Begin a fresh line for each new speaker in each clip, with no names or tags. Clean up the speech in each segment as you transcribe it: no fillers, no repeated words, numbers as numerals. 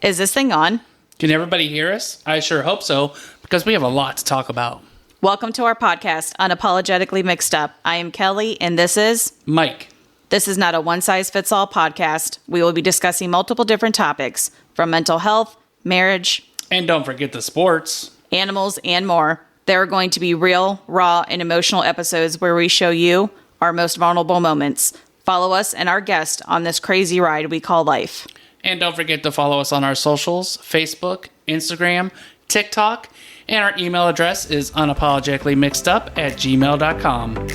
Is this thing on?
Can everybody hear us? I sure hope so, because we have a lot to talk about.
Welcome to our podcast, Unapologetically Mixed Up. I am Kelly, and this is
Mike.
This is not a one-size-fits-all podcast. We will be discussing multiple different topics, from mental health, marriage,
And don't forget the sports.
animals, and more. There are going to be real, raw, and emotional episodes where we show you our most vulnerable moments. Follow us and our guest on this crazy ride we call life.
And don't forget to follow us on our socials, Facebook, Instagram, TikTok, and our email address is unapologeticallymixedup@gmail.com.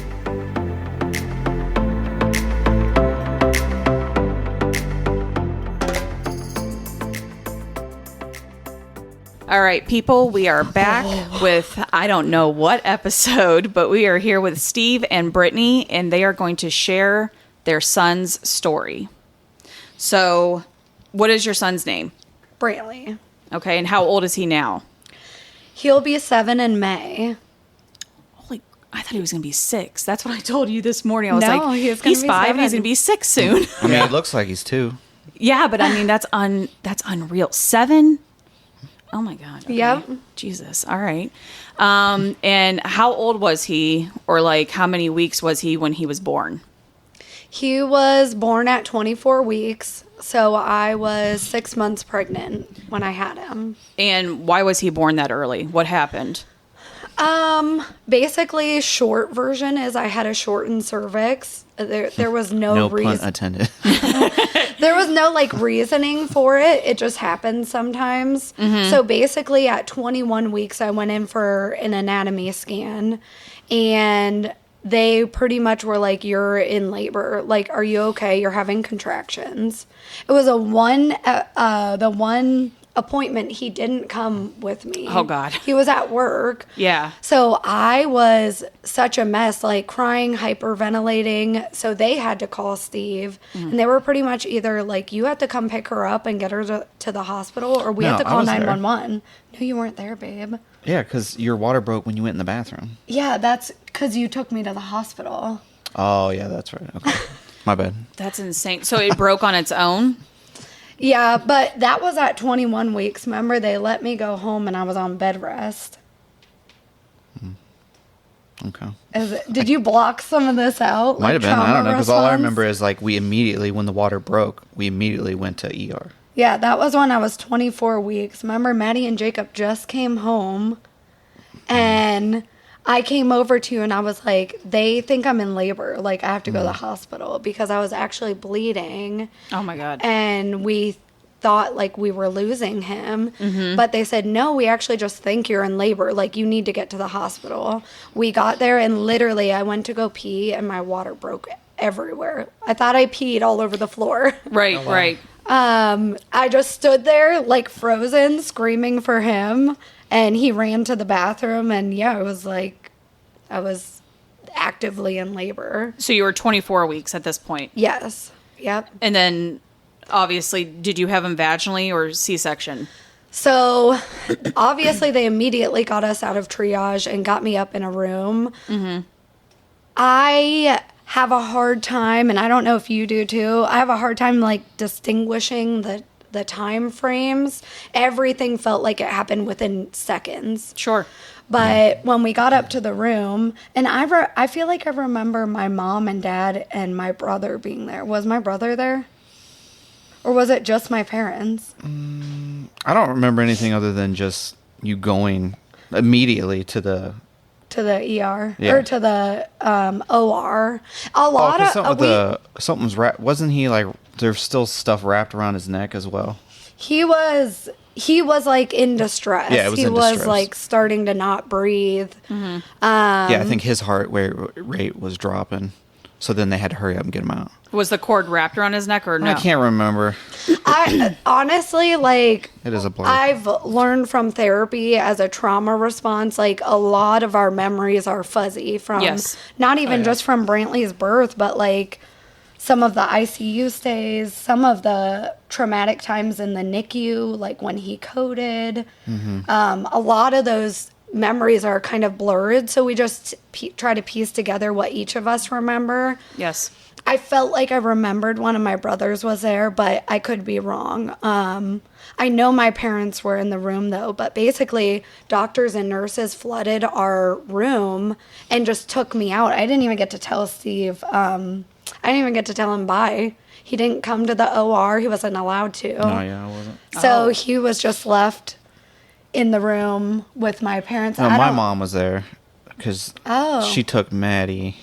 All right, people, we are back with, I don't know what episode, but we are here with Steve and Brittany, and they are going to share their son's story. So, what is your son's name?
Brantley.
Okay, and how old is he now?
He'll be 7 in May.
Holy, I thought he was going to be 6. That's what I told you this morning. I was
No,
like,
he's
he's 5
gonna be
and he's
7.
going to be 6 soon.
I mean, it looks like he's 2.
Yeah, but I mean, that's unreal. 7? Oh my God. Okay.
Yep.
Jesus. All right. And how old was he, or like how many weeks was he when he was born?
He was born at 24 weeks, so I was 6 months pregnant when I had him.
And why was he born that early? What happened?
Basically, short version is I had a shortened cervix. There was no
Pun
reason.
intended.
There was no like reasoning for it. It just happens sometimes. So basically, at 21 weeks, I went in for an anatomy scan, and they pretty much were like, "You're in labor. Like, are you okay? You're having contractions." It was the one appointment he didn't come with me.
Oh, God.
He was at work.
Yeah.
So I was such a mess, like crying, hyperventilating. So they had to call Steve. And they were pretty much either like, you have to come pick her up and get her to the hospital, or we have to
I
call
was there.
911. No, you weren't there, babe.
Yeah, because your water broke when you went in the bathroom.
Yeah, that's because you took me to the hospital.
Oh, yeah, that's right. Okay. My bad.
That's insane. So it broke on its own?
Yeah, but that was at 21 weeks. Remember, they let me go home and I was on bed rest.
Okay.
Did you block some of this out?
Might
like
have been. I
trauma
don't know, because all I
response?
remember is like we immediately, when the water broke, we immediately went to ER.
Yeah, that was when I was 24 weeks. Remember, Maddie and Jacob just came home, and I came over to you, and I was like, they think I'm in labor. Like, I have to go to the hospital, because I was actually bleeding.
Oh, my God.
And we thought, like, we were losing him. But they said, no, we actually just think you're in labor. Like, you need to get to the hospital. We got there, and literally, I went to go pee, and my water broke everywhere. I thought I peed all over the floor.
Right, right.
I just stood there like frozen, screaming for him, and he ran to the bathroom, and yeah, it was like I was actively in labor.
So you were 24 weeks at this point.
Yes. Yep.
And then, obviously, did you have him vaginally or C-section?
So obviously they immediately got us out of triage and got me up in a room. I have a hard time, and I don't know if you do too, I have a hard time like distinguishing the time frames. Everything felt like it happened within seconds.
Sure.
But when we got up to the room, and I feel like I remember my mom and dad and my brother being there. Was my brother there? Or was it just my parents?
I don't remember anything other than just you going immediately to the...
To the ER?
Yeah.
Or to the OR. A lot
something's wrapped. Wasn't he like, there's still stuff wrapped around his neck as well?
He was like in distress.
Yeah, it was
he
in
was
distress.
like starting to not breathe.
Yeah, I think his heart rate was dropping. So then they had to hurry up and get him out.
Was the cord wrapped around his neck or no?
I can't remember.
I honestly, like,
It is a blur.
I've learned from therapy as a trauma response, like a lot of our memories are fuzzy from
Yes.
not even just from Brantley's birth, but like some of the ICU stays, some of the traumatic times in the NICU, like when he coded. A lot of those memories are kind of blurred, so we just try to piece together what each of us remember.
Yes.
I felt like I remembered one of my brothers was there, but I could be wrong. I know my parents were in the room, though, but basically doctors and nurses flooded our room and just took me out. I didn't even get to tell Steve. I didn't even get to tell him bye. He didn't come to the OR. He wasn't allowed to.
Oh, yeah, I wasn't.
So he was just left in the room with my parents.
No, my mom was there because
Oh.
she took Maddie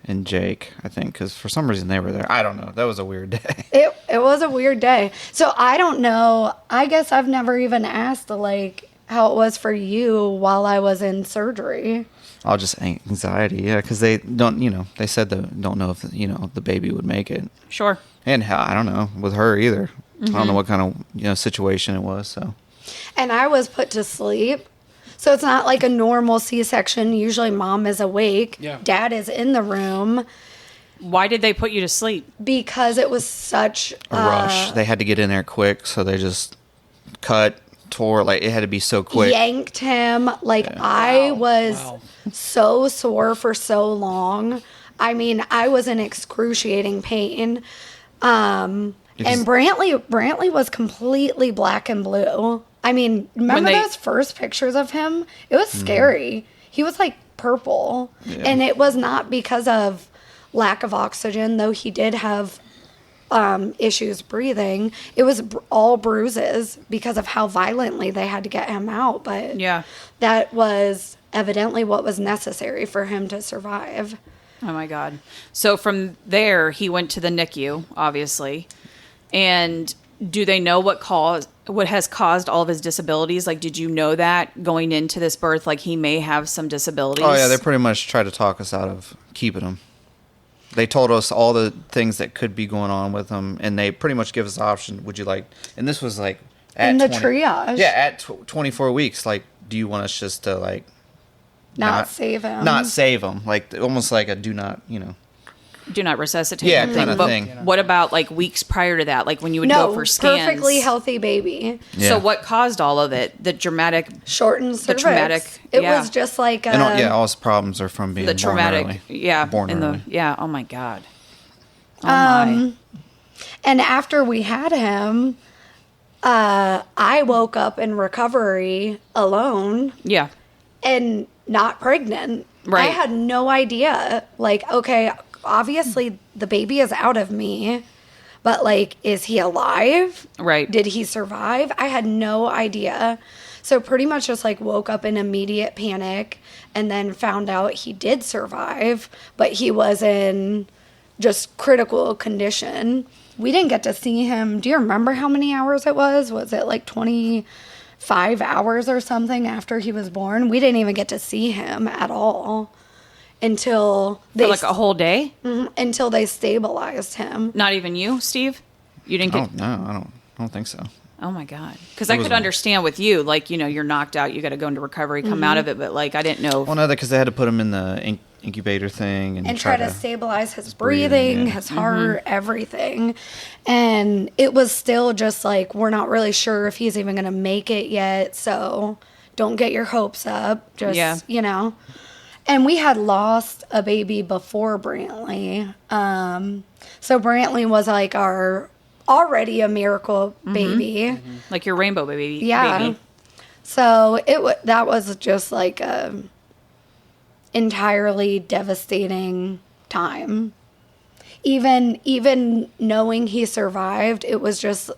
and Jake, I think, because for some reason they were there. I don't know. That was a weird day.
It was a weird day. So I don't know. I guess I've never even asked, like, how it was for you while I was in surgery.
Oh, just anxiety, yeah, because they don't, they said they don't know if, the baby would make it.
Sure.
And I don't know, with her either. I don't know what kind of, situation it was, so.
And I was put to sleep. So it's not like a normal C-section. Usually mom is awake.
Yeah.
Dad is in the room
Why did they put you to sleep?
because it was such
A rush. They had to get in there quick, so they just tore, like, it had to be so quick.
yanked him. Like, I was so sore for so long. I mean, I was in excruciating pain. And Brantley was completely black and blue. I mean, remember those first pictures of him? It was scary. He was like purple.
Yeah.
And it was not because of lack of oxygen, though he did have issues breathing. It was all bruises because of how violently they had to get him out. But
Yeah.
that was evidently what was necessary for him to survive.
Oh my God. So from there, he went to the NICU, obviously. And do they know what has caused all of his disabilities? Like, did you know that going into this birth, like he may have some disabilities?
Oh, yeah, they pretty much tried to talk us out of keeping him. They told us all the things that could be going on with him, and they pretty much give us the option, would you like, and this was like at
In the triage.
Yeah, at 24 weeks, like, do you want us just to, like,
Not save him.
Not save him. Like, almost like a do not,
do not resuscitate.
Yeah,
thing.
kind of
But
thing.
what about like weeks prior to that? Like when you would
No,
go for scans?
perfectly healthy baby.
Yeah.
So what caused all of it? The dramatic,
Shortened cervix.
traumatic-
It
yeah.
was just like
and all his problems are from being
the traumatic,
born early.
yeah,
Born
and
early.
oh my God. Oh my.
And after we had him, I woke up in recovery alone
Yeah.
and not pregnant.
Right.
I had no idea. Like, okay, obviously the baby is out of me, but like, is he alive?
Right.
Did he survive? I had no idea. So pretty much just like woke up in immediate panic and then found out he did survive, but he was in just critical condition. We didn't get to see him. Do you remember how many hours it was? Was it like 25 hours or something after he was born? We didn't even get to see him at all until
For like a whole day?
until they stabilized him.
Not even you, Steve? You didn't get...
No, I don't think so.
Oh my God. Because I
was
could
one.
understand with you, like, you're knocked out, you got to go into recovery, come out of it, but like, I didn't know.
Well, no, because they had to put him in the incubator thing
And try to stabilize his breathing,
breathing, yeah.
his heart, everything. And it was still just like, we're not really sure if he's even going to make it yet. So don't get your hopes up. Just,
Yeah.
And we had lost a baby before Brantley. So Brantley was like our already a miracle baby.
Like your rainbow baby.
Yeah.
Baby.
So that was just like a entirely devastating time. Even knowing he survived, it was just,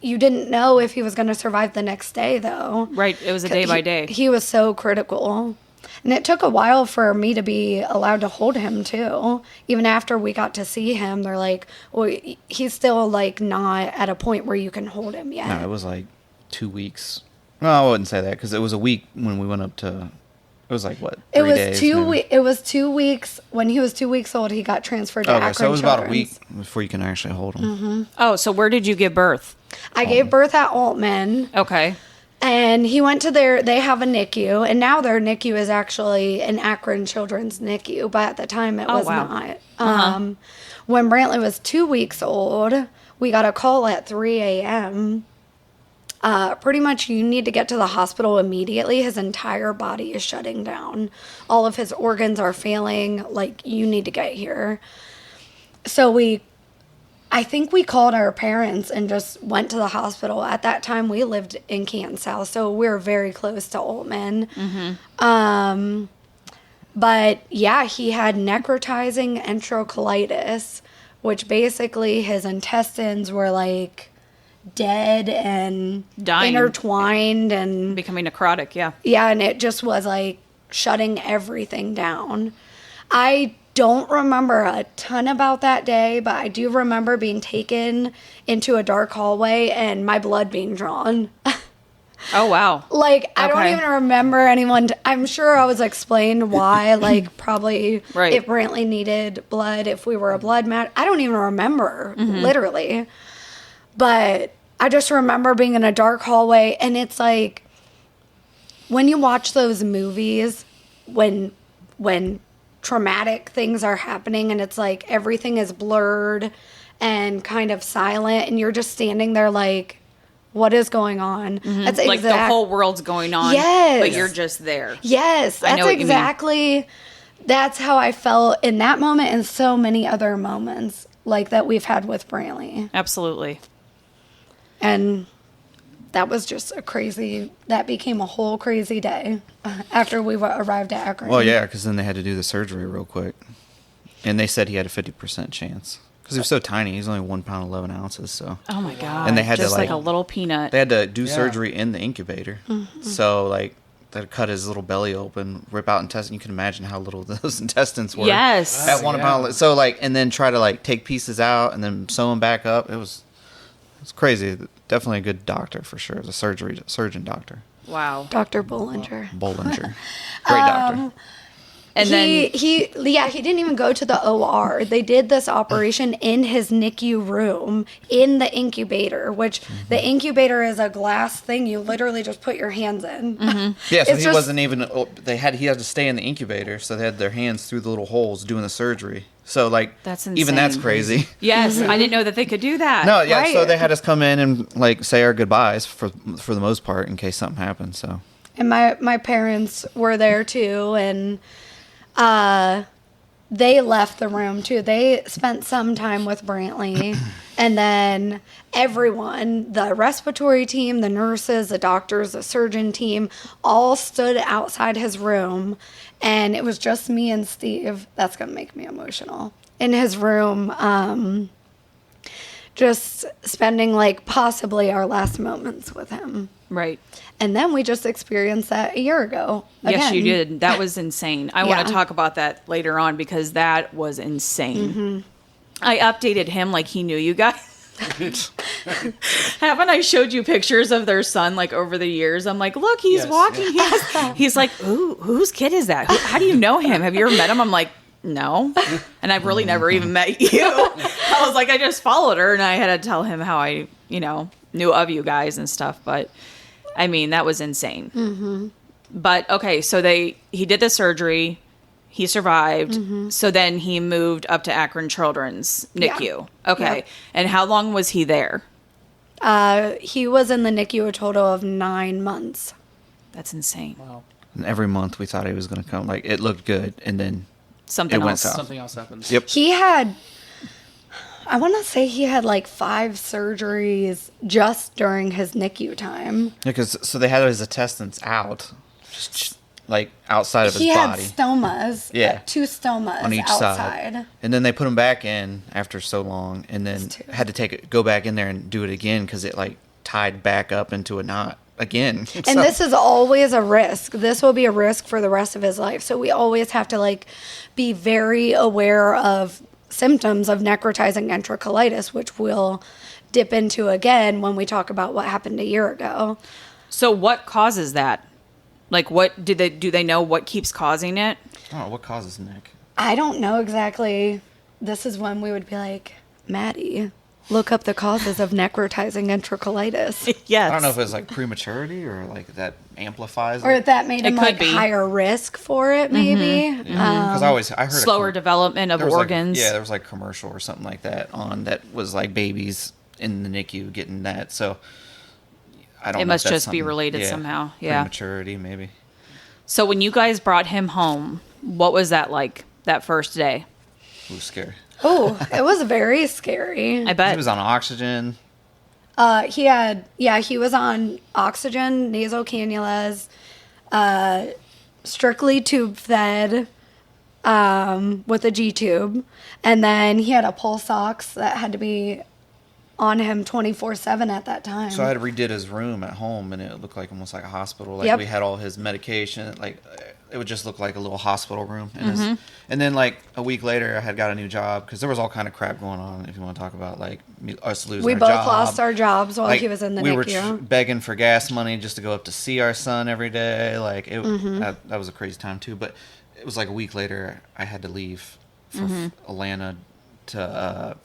you didn't know if he was going to survive the next day though.
Right. It was a day by day.
He was so critical. And it took a while for me to be allowed to hold him too. Even after we got to see him, they're like, well, he's still like not at a point where you can hold him yet.
No, it was like 2 weeks. No, I wouldn't say that because it was a week when we went up to. It was like what? 3 days.
It was 2 weeks. When he was 2 weeks old, he got transferred to Akron
Okay, so it was about a week
Children's.
before you can actually hold him.
Oh, so where did you give birth?
I gave birth at Altman.
Okay.
And he went to they have a NICU, and now their NICU is actually an Akron Children's NICU, but at the time it was
wow.
not. When Brantley was 2 weeks old, we got a call at 3 a.m. pretty much you need to get to the hospital immediately. His entire body is shutting down. All of his organs are failing. Like, you need to get here. So I think we called our parents and just went to the hospital. At that time, we lived in Canton South, so we were very close to Altman. But yeah, he had necrotizing enterocolitis, which basically his intestines were like dead and
Dying.
intertwined and
Becoming necrotic, yeah.
yeah, and it just was like shutting everything down. I don't remember a ton about that day, but I do remember being taken into a dark hallway and my blood being drawn.
Oh, wow.
Like, I don't
Okay.
even remember anyone. I'm sure I was explained why, like, probably
Right.
if Brantley needed blood, if we were a blood match. I don't even remember, literally. But I just remember being in a dark hallway, and it's like, when you watch those movies, when traumatic things are happening, and it's like everything is blurred and kind of silent, and you're just standing there like, what is going on? That's
Like the whole world's going on,
Yes.
but you're just there.
Yes,
I know
that's
what you mean.
exactly. That's how I felt in that moment, and so many other moments like that we've had with Brantley,
Absolutely.
and that was just a crazy. That became a whole crazy day after we arrived at Akron.
Well, yeah, because then they had to do the surgery real quick, and they said he had a 50% chance because he was so tiny. He's only 1 pound 11 ounces. So
Oh, my God.
And they had to,
just like
like-
a little peanut.
they had to do surgery in the incubator.
Mm-hmm.
So like they cut his little belly open, rip out intestine. You can imagine how little those intestines were.
Yes.
At 1
Yeah.
pound. So like, and then try to like take pieces out and then sew them back up. It's crazy. Definitely a good doctor for sure. The surgeon doctor.
Wow.
Dr. Bollinger.
Bollinger. Great doctor.
And then
he didn't even go to the OR. They did this operation in his NICU room in the incubator, which the incubator is a glass thing you literally just put your hands in.
Yeah, so
It's
he
just-
wasn't even. He had to stay in the incubator, so they had their hands through the little holes doing the surgery. So like,
That's
even that's
insane.
crazy.
yes, I didn't know that they could do that.
No, yeah.
Right.
So they had us come in and like say our goodbyes for the most part in case something happened. So
And my parents were there too, and they left the room too. They spent some time with Brantley, and then everyone, the respiratory team, the nurses, the doctors, the surgeon team, all stood outside his room, and it was just me and Steve. That's gonna make me emotional. In his room, just spending like possibly our last moments with him.
Right.
And then we just experienced that a year ago.
Yes, you
again.
did. That was insane. I want
Yeah.
to talk about that later on because that was insane. I updated him like he knew you guys. Haven't I showed you pictures of their son like over the years? I'm like, look, he's
Yes,
walking. He's like, ooh, whose kid is that? How do you know him? Have you ever met him? I'm like, no. And I've really never even met you. I was like, I just followed her and I had to tell him how I, knew of you guys and stuff. But I mean, that was insane. But okay, so he did the surgery, he survived. So then he moved up to Akron Children's NICU.
Yeah.
Okay.
Yep.
And how long was he there?
He was in the NICU a total of 9 months.
That's insane.
Wow.
and every month we thought he was going to come. Like it looked good, and then
Something
It went
else.
south.
Something else happens.
Yep.
He had, I want to say he had like 5 surgeries just during his NICU time.
Because so they had his intestines out, just like outside of his
He had
body
stomas.
Yeah.
2 stomas
on each
outside.
side, and then they put him back in after so long, and then
It's too-
had to go back in there and do it again because it like tied back up into a knot again.
And this is always a risk. This will be a risk for the rest of his life. So we always have to like be very aware of symptoms of necrotizing enterocolitis, which we'll dip into again when we talk about what happened a year ago.
So what causes that? Like what do they know what keeps causing it?
Oh, what causes neck?
I don't know exactly. This is when we would be like, Maddie, look up the causes of necrotizing enterocolitis.
Yes.
I don't know if it's like prematurity or like that amplifies
Or
it.
if that made him
It could
like
be.
higher risk for it, maybe.
Because I heard
slower development of
there was, like-
organs.
yeah, there was like a commercial or something like that on that was like babies in the NICU getting that. So I don't
It
know.
must
if that's
just be
something-
related somehow. Yeah.
Prematurity, maybe.
So when you guys brought him home, what was that like that first day?
It was scary.
Oh, it was very scary.
I bet.
He was on oxygen.
He was on oxygen, nasal cannulas, strictly tube fed, with a G tube. And then he had a pulse ox that had to be on him 24/7 at that time.
So I had redid his room at home, and it looked like almost like a hospital. Like
Yep.
we had all his medication. Like it would just look like a little hospital room. And, and then like a week later, I had got a new job because there was all kind of crap going on. If you want to talk about like us losing
we
our
both
job.
lost our jobs while
Like,
he was in the
we
NICU.
were begging for gas money just to go up to see our son every day. Like it, that was a crazy time too. But it was like a week later, I had to leave for Atlanta to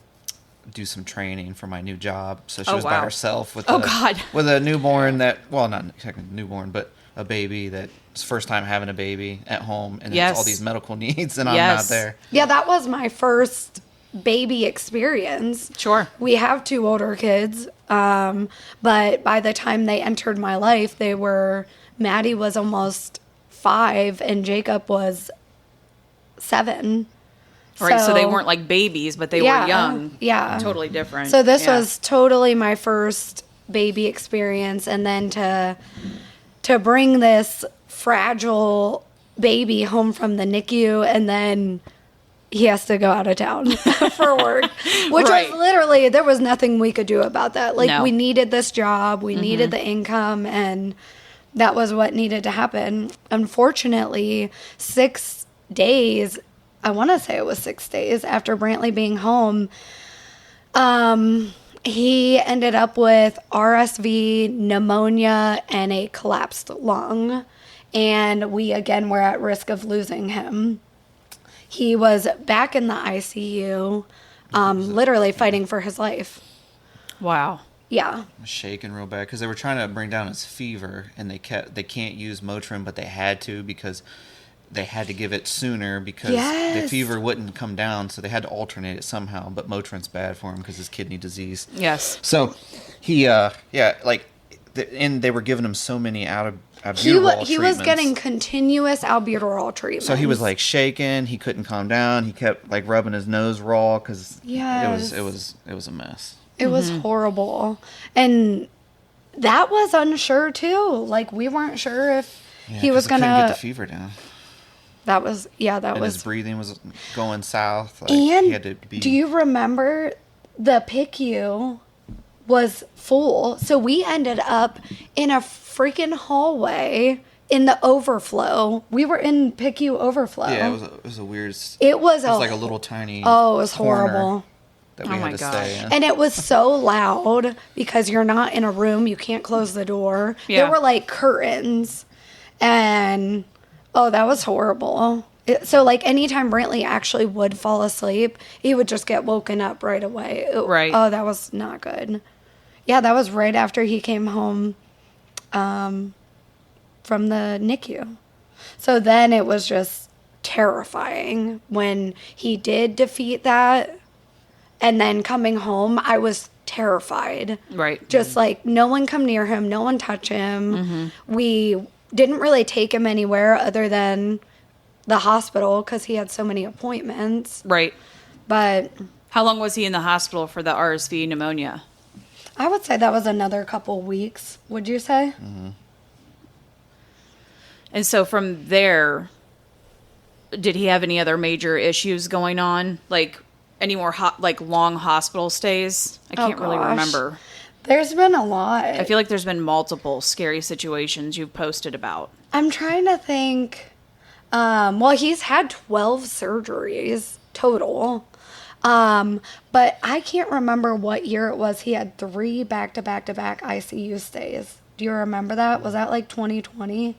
do some training for my new job. So she was by
wow.
herself with
God.
with a newborn that, well, not technically newborn, but a baby that's first time having a baby at home, and
Yes.
it's all these medical needs, and I'm
Yes.
not there.
Yeah, that was my first baby experience.
Sure.
We have 2 older kids, but by the time they entered my life, Maddie was almost 5 and Jacob was 7.
Right, so they weren't like babies, but they were young.
Yeah.
Totally different.
So this
Yeah.
was totally my first baby experience, and then to bring this fragile baby home from the NICU, and then he has to go out of town for work, which
Right.
was literally, there was nothing we could do about that. Like,
No.
we needed this job, we needed the income, and that was what needed to happen. Unfortunately, 6 days, I want to say it was 6 days after Brantley being home, he ended up with RSV, pneumonia, and a collapsed lung. And we, again, were at risk of losing him. He was back in the ICU, literally fighting for his life.
Wow.
Yeah.
Shaking real bad because they were trying to bring down his fever, and they can't use Motrin, but they had to because they had to give it sooner because the
Yes.
fever wouldn't come down, so they had to alternate it somehow. But Motrin's bad for him because his kidney disease.
Yes.
So he, and they were giving him so many albuterol
He was
treatments.
getting continuous albuterol treatment.
So he was like shaking. He couldn't calm down. He kept like rubbing his nose raw because
Yes.
it was a mess.
It was horrible. And that was unsure too. Like, we weren't sure if
Yeah,
he was
'cause they
going
couldn't get the
to.
fever down.
That was,
And
was.
his breathing was going south. Like,
And
he had to be.
do you remember the PICU was full? So we ended up in a freaking hallway in the overflow. We were in PICU overflow.
Yeah, it was a weird.
It was
like a little tiny.
Oh, it was
corner
horrible.
That we
Oh my
had to
gosh.
stay in.
And it was so loud because you're not in a room. You can't close the door.
Yeah.
There were like curtains. And, oh, that was horrible. So, like, anytime Brantley actually would fall asleep, he would just get woken up right away.
Right.
Oh, that was not good. Yeah, that was right after he came home from the NICU. So then it was just terrifying when he did defeat that. And then coming home, I was terrified.
Right.
Just like, no one come near him, no one touch him. We didn't really take him anywhere other than the hospital because he had so many appointments.
Right.
But
How long was he in the hospital for the RSV pneumonia?
I would say that was another couple weeks, would you say?
And so from there, did he have any other major issues going on? Like any more long hospital stays? I can't really
gosh.
remember.
There's been a lot.
I feel like there's been multiple scary situations you've posted about.
I'm trying to think. Well, he's had 12 surgeries total. But I can't remember what year it was. He had 3 back-to-back-to-back ICU stays. Do you remember that? Was that like 2020?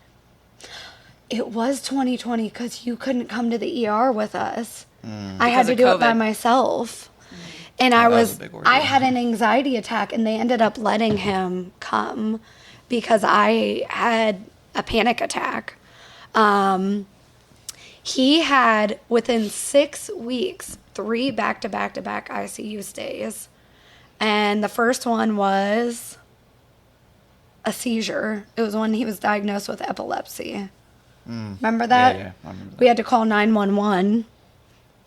It was 2020 because you couldn't come to the ER with us. I had
Because
to
of
do it by
COVID.
myself. And
that was a big ordeal.
I had an anxiety attack, and they ended up letting him come because I had a panic attack. He had, within 6 weeks, 3 back-to-back-to-back ICU stays. And the first one was a seizure. It was when he was diagnosed with epilepsy. Remember that?
Yeah, I remember that.
We had to call 911,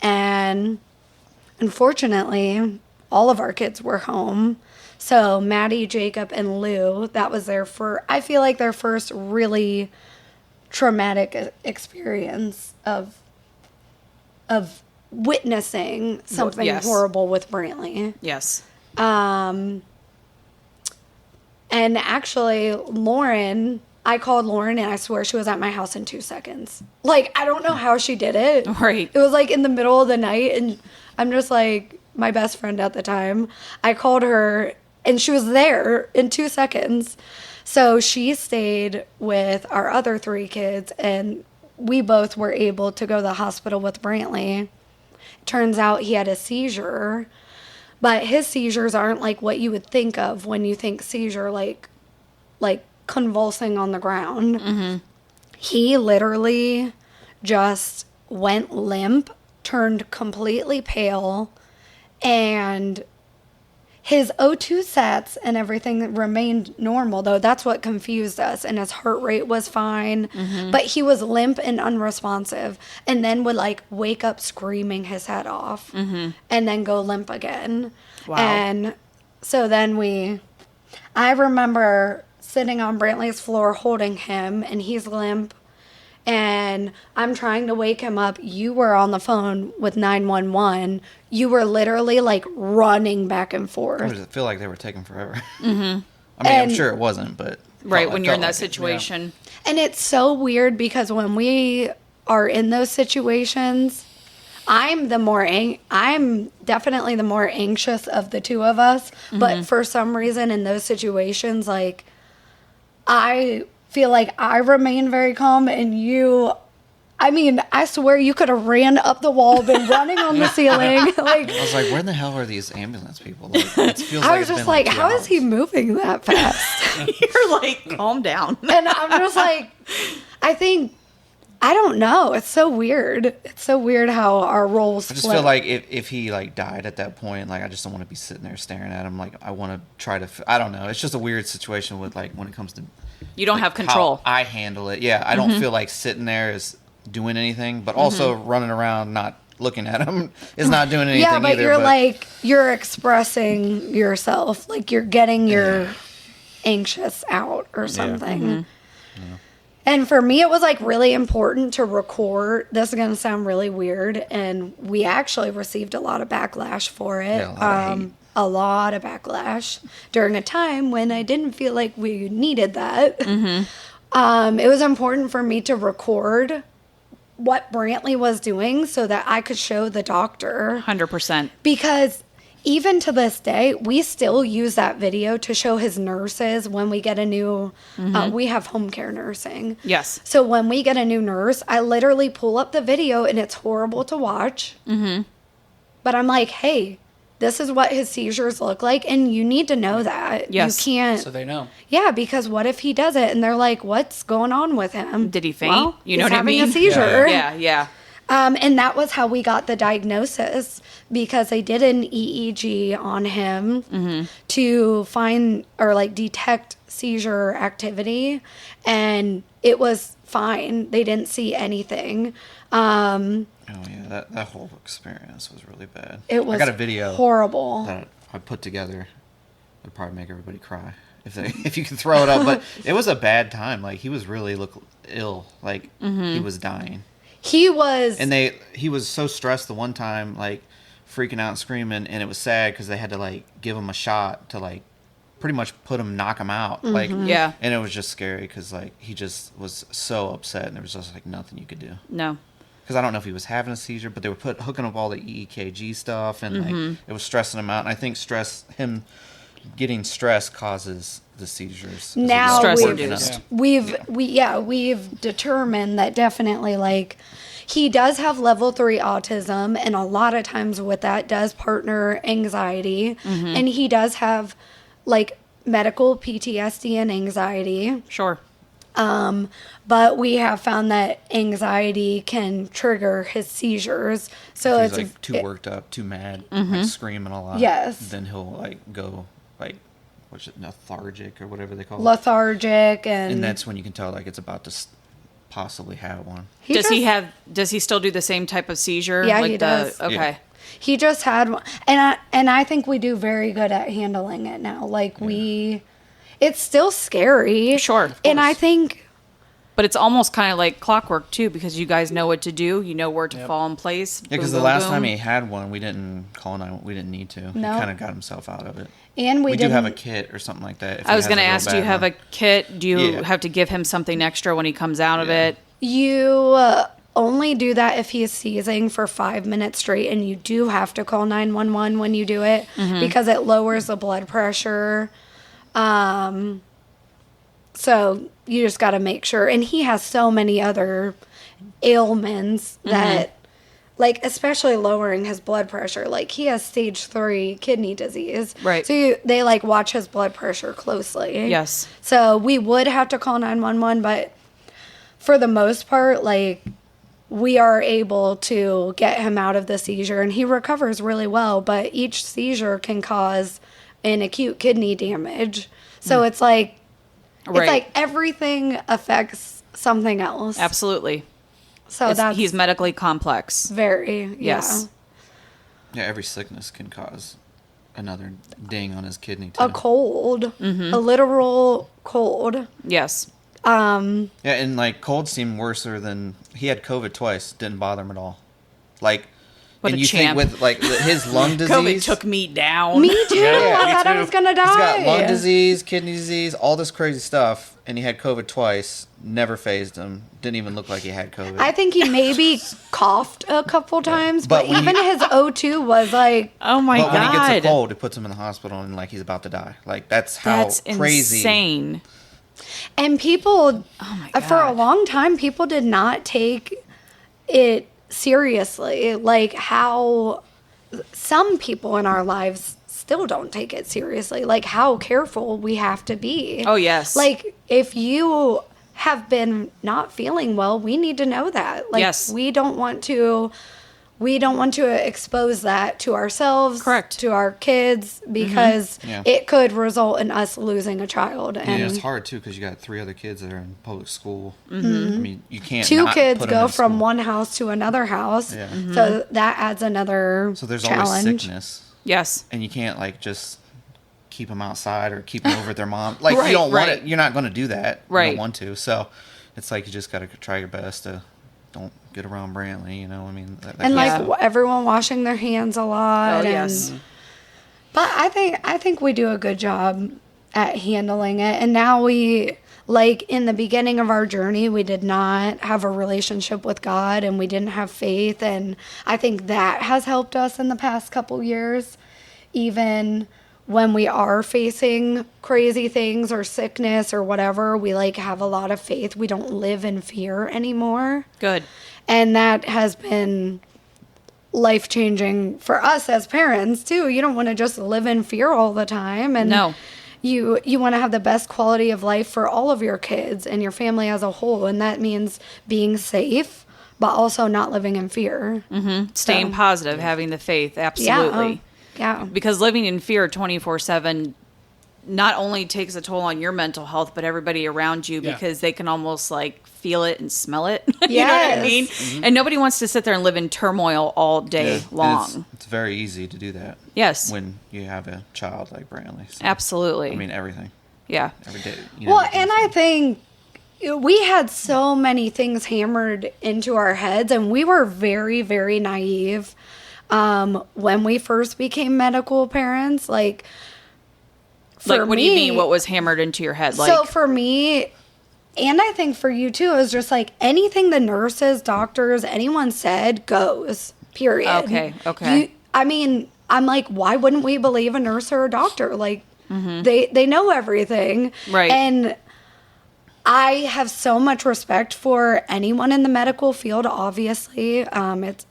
and unfortunately, all of our kids were home. So Maddie, Jacob, and Lou, that was I feel like their first really traumatic experience of witnessing something
yes.
horrible with Brantley.
Yes.
And actually, I called Lauren, and I swear she was at my house in 2 seconds. Like, I don't know how she did it.
Right.
It was like in the middle of the night, and I'm just like, my best friend at the time, I called her, and she was there in 2 seconds. So she stayed with our other 3 kids, and we both were able to go to the hospital with Brantley. Turns out he had a seizure, but his seizures aren't like what you would think of when you think seizure, like convulsing on the ground.
Mm-hmm.
He literally just went limp, turned completely pale, and his O2 sats and everything remained normal, though. That's what confused us. And his heart rate was fine.
Mm-hmm.
But he was limp and unresponsive, and then would like wake up screaming his head off, and then go limp again.
Wow.
And so then I remember sitting on Brantley's floor holding him, and he's limp. And I'm trying to wake him up. You were on the phone with 911. You were literally like running back and
I
forth.
just feel like they were taking forever. I mean, I'm sure it wasn't, but
Right,
I
when you're in
felt
that
like it.
situation.
And it's so weird because when we are in those situations, I'm definitely the more anxious of the two of us. But for some reason in those situations, like, I feel like I remain very calm, and I swear you could have ran up the wall, been running on the ceiling. Like,
I was like, where the hell are these ambulance people? Like, it feels
I
like
was
it's
just
been
like,
2
how is
hours.
he moving that fast?
You're like, calm down.
And I'm just like, I don't know. It's so weird. It's so weird how our roles
I just
flip.
feel like if he like died at that point, like I just don't want to be sitting there staring at him. Like I want to try to. I don't know. It's just a weird situation with like when it comes to.
You don't
like,
have control.
how I handle it. Yeah, I don't feel like sitting there is doing anything, but also running around not looking at him is not doing anything
yeah, but
either.
you're expressing yourself. Like you're getting your anxious out or something. And for me, it was like really important to record. This is going to sound really weird. And we actually received a lot of backlash for it.
Yeah, a lot of hate.
A lot of backlash during a time when I didn't feel like we needed that. It was important for me to record what Brantley was doing so that I could show the doctor.
100%.
Because even to this day, we still use that video to show his nurses when we get a new, we have home care nursing.
Yes.
So when we get a new nurse, I literally pull up the video, and it's horrible to watch. But I'm like, hey, this is what his seizures look like, and you need to know that.
Yes.
You can't.
So they know.
Yeah, because what if he does it, and they're like, what's going on with him?
Did he faint?
Well,
You know
he's
what I
having
mean?
a seizure.
Yeah.
And that was how we got the diagnosis, because they did an EEG on him to find or like detect seizure activity, and it was fine. They didn't see anything.
Oh yeah, that whole experience was really bad.
It was
I got a video
horrible.
that I put together. It'd probably make everybody cry if you could throw it up. But it was a bad time. Like he was really ill. Like he was dying.
He was.
And he was so stressed the one time, like freaking out and screaming, and it was sad because they had to like give him a shot to like pretty much knock him out. Like
Yeah.
And it was just scary because like he just was so upset, and there was just like nothing you could do.
No.
Because I don't know if he was having a seizure, but they were hooking up all the EKG stuff, and like it was stressing him out. And I think him getting stressed causes the seizures.
Now
Stress
we've
induced.
we've determined that definitely like he does have level 3 autism, and a lot of times with that does partner anxiety, and he does have like medical PTSD and anxiety.
Sure.
But we have found that anxiety can trigger his seizures. So
If he's
it's
like too worked up, too mad, like screaming a lot.
Yes.
Then he'll like go like lethargic or whatever they call it.
Lethargic,
And that's when you can tell like it's about to possibly have one.
Does he still do the same type of seizure?
Yeah, he does.
Okay.
Yeah.
He just had one, and I think we do very good at handling it now. Like it's still scary.
Sure, of
and I
course.
think.
But it's almost kind of like clockwork too, because you guys know what to do. You know where to fall in place.
Yeah, because the last time he had one, we didn't call 911. We didn't need to.
No.
He kind of got himself out of it.
And we
do have a
didn't-
kit or something like that. If
I was going to
to
ask, do you have a kit? Do you have to give him something extra when he comes out of it?
You only do that if he is seizing for 5 minutes straight, and you do have to call 911 when you do it because it lowers the blood pressure. So you just got to make sure. And he has so many other ailments that, like, especially lowering his blood pressure. Like, he has stage 3 kidney disease.
Right.
So they, like, watch his blood pressure closely.
Yes.
So we would have to call 911, but for the most part, like, we are able to get him out of the seizure, and he recovers really well, but each seizure can cause an acute kidney damage. So it's like,
Right.
it's like everything affects something else.
Absolutely.
So
He's medically complex.
very,
Yes.
Yeah, every sickness can cause another ding on his kidney too.
A cold, a literal cold.
Yes.
Yeah, and like colds seem worser than he had COVID twice. Didn't bother him at all. Like,
What
and
a
you
champ.
think with like his lung disease.
COVID took me down.
Me too.
Yeah,
I
me
thought I
too.
was gonna die.
He's got lung disease, kidney disease, all this crazy stuff, and he had COVID twice. Never phased him. Didn't even look like he had COVID.
I think he maybe coughed a couple times,
But
but
when
even his O2 was like,
Oh my
but when he
God.
gets a cold, it puts him in the hospital and like he's about to die. Like that's how
That's
crazy.
insane.
and people,
Oh my
for a
God.
long time, people did not take it seriously. Like how some people in our lives still don't take it seriously. Like how careful we have to be.
Oh, yes.
Like if you have been not feeling well, we need to know that. Like
Yes.
we don't want to expose that to ourselves,
Correct.
to our kids, because
Yeah.
it could result in us losing a child. And
Yeah, it's hard too because you got 3 other kids that are in public school. I mean, you can't.
2
not
kids
put 'em
go
in
from
school.
one house to another house,
Yeah.
so that adds another
So there's
challenge.
always sickness,
Yes.
and you can't like just keep them outside or keep them over at their mom. Like
Right,
you don't want
right.
it. You're not going to do that. You
Right.
don't want to. So it's like you just got to try your best to don't get around Brantley. You know, I mean, that
And like
Yeah.
everyone washing their hands a lot.
Oh,
and,
yes.
But I think we do a good job at handling it. And now we, like in the beginning of our journey, we did not have a relationship with God and we didn't have faith. And I think that has helped us in the past couple years, even when we are facing crazy things or sickness or whatever. We like have a lot of faith. We don't live in fear anymore.
Good.
And that has been life-changing for us as parents too. You don't want to just live in fear all the time, and
No.
you want to have the best quality of life for all of your kids and your family as a whole, and that means being safe but also not living in fear.
Staying
So-
positive, having the faith. Absolutely.
Yeah.
Because living in fear 24/7 not only takes a toll on your mental health, but everybody around you,
Yeah.
because they can almost like feel it and smell it. You know what I
Yes.
mean? And nobody wants to sit there and live in turmoil all day
Yeah. And
long.
It's very easy to do that.
Yes.
When you have a child like Brantley. So,
Absolutely.
I mean, everything.
Yeah.
Every day.
Well, and I think we had so many things hammered into our heads, and we were very, very naive when we first became medical parents. Like, for
Like, what do you
me-
mean? What was hammered into your head? Like,
So for me, and I think for you too, it was just like anything the nurses, doctors, anyone said goes. Period.
Okay.
I mean, I'm like, why wouldn't we believe a nurse or a doctor? Like, they know everything,
Right.
And I have so much respect for anyone in the medical field. Obviously,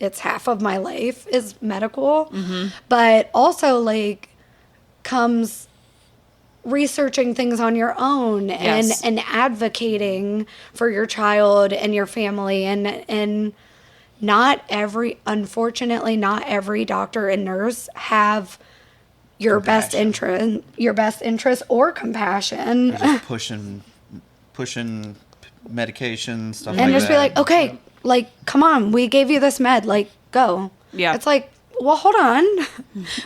it's half of my life is medical, but also like comes researching things on your own
Yes.
and advocating for your child and your family and unfortunately not every doctor and nurse have your best
Compassion.
interest or compassion.
Or just pushing medication, stuff like that.
And just be like, okay, like, come on, we gave you this med, like, go.
Yeah.
It's like, well, hold on.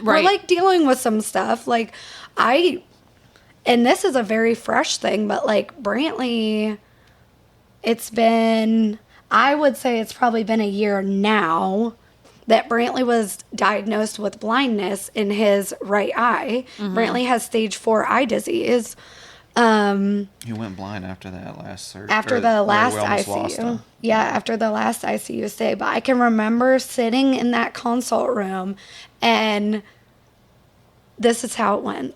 We're,
Right.
like, dealing with some stuff. Like, and this is a very fresh thing, but, like, Brantley, I would say it's probably been a year now that Brantley was diagnosed with blindness in his right eye. Brantley has stage 4 eye disease.
He went blind after that last surgery.
After the last
we almost lost
ICU.
him.
Yeah, after the last ICU stay. But I can remember sitting in that consult room, and this is how it went.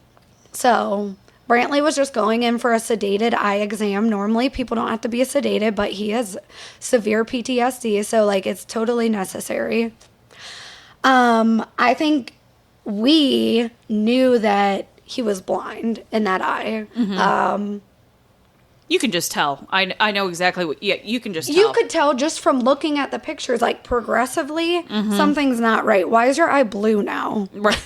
So Brantley was just going in for a sedated eye exam. Normally, people don't have to be sedated, but he has severe PTSD, so, like, it's totally necessary. I think we knew that he was blind in that eye.
You can just tell. I know exactly what. Yeah, you can just tell.
You could tell just from looking at the pictures, like, progressively, something's not right. Why is your eye blue now?
Right.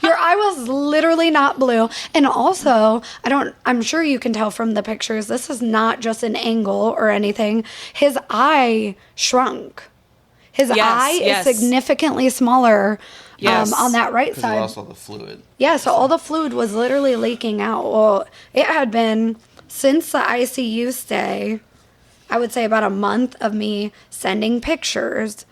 Your eye was literally not blue. And also, I'm sure you can tell from the pictures, this is not just an angle or anything. His eye shrunk. His eye
yes.
is significantly smaller
Yes.
on that right
Because
side.
he lost all the fluid.
Yeah, so all the fluid was literally leaking out. Well, it had been since the ICU stay, I would say about a month of me sending pictures,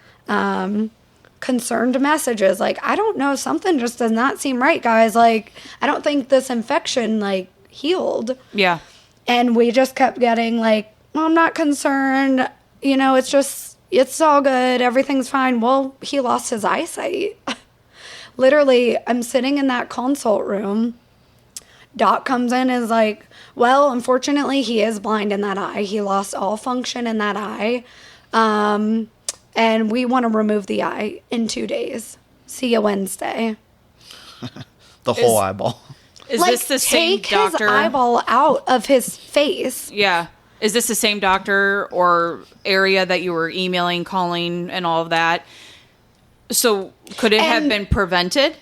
concerned messages. Like, I don't know, something just does not seem right, guys. Like, I don't think this infection, like, healed.
Yeah.
And we just kept getting, like, well, I'm not concerned. You know, it's all good. Everything's fine. Well, he lost his eyesight. Literally, I'm sitting in that consult room. Doc comes in and is like, well, unfortunately, he is blind in that eye. He lost all function in that eye. And we want to remove the eye in 2 days. See you Wednesday.
The whole eyeball.
Is
Like,
this the same
take
doctor?
his eyeball out of his face.
Yeah. Is this the same doctor or area that you were emailing, calling, and all of that? So could it have
And-
been prevented?